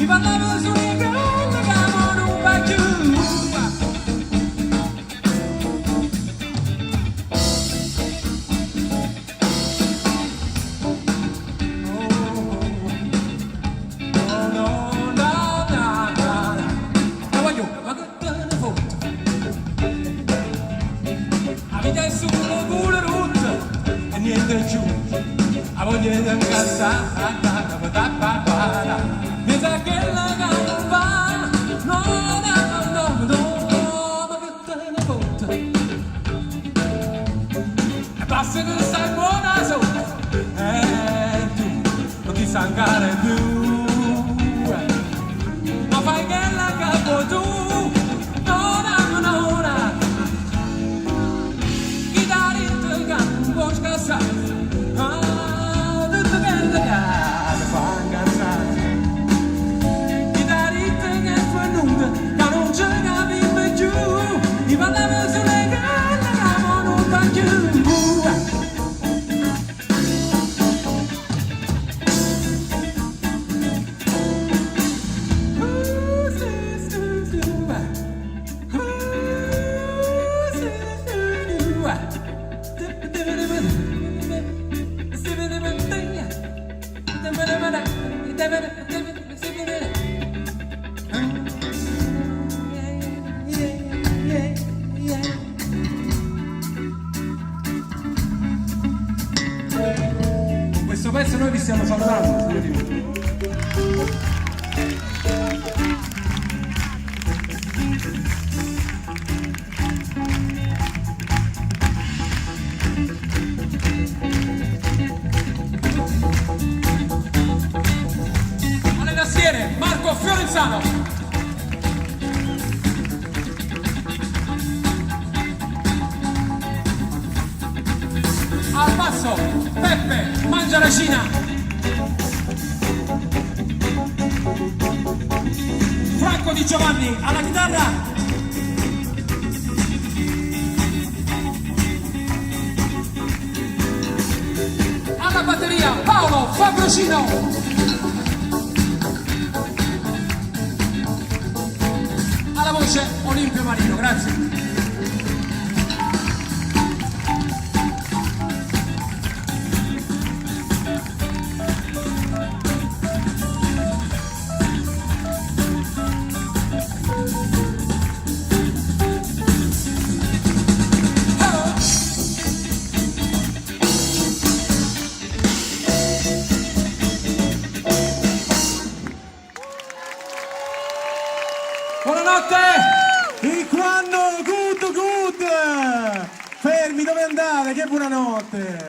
parlava su una galla che non va più. Adesso pure rotta e niente giù, a voglia di incazzare, mi sa che la non va, no, ma che te ne fotte, e basta che stai buona sopra, e tu non ti stancare più, ma fai che la capo tu. Con questo pezzo noi vi stiamo salutando, signori. Alle tastiere Marco Fiorenzano. Al basso Peppe Mangiaracina. Franco Di Giovanni alla chitarra. Alla batteria Paolo Fabrocino. Alla voce Olimpio Marino, grazie. Buonanotte! E quando good! Fermi, dove andate? Che buonanotte!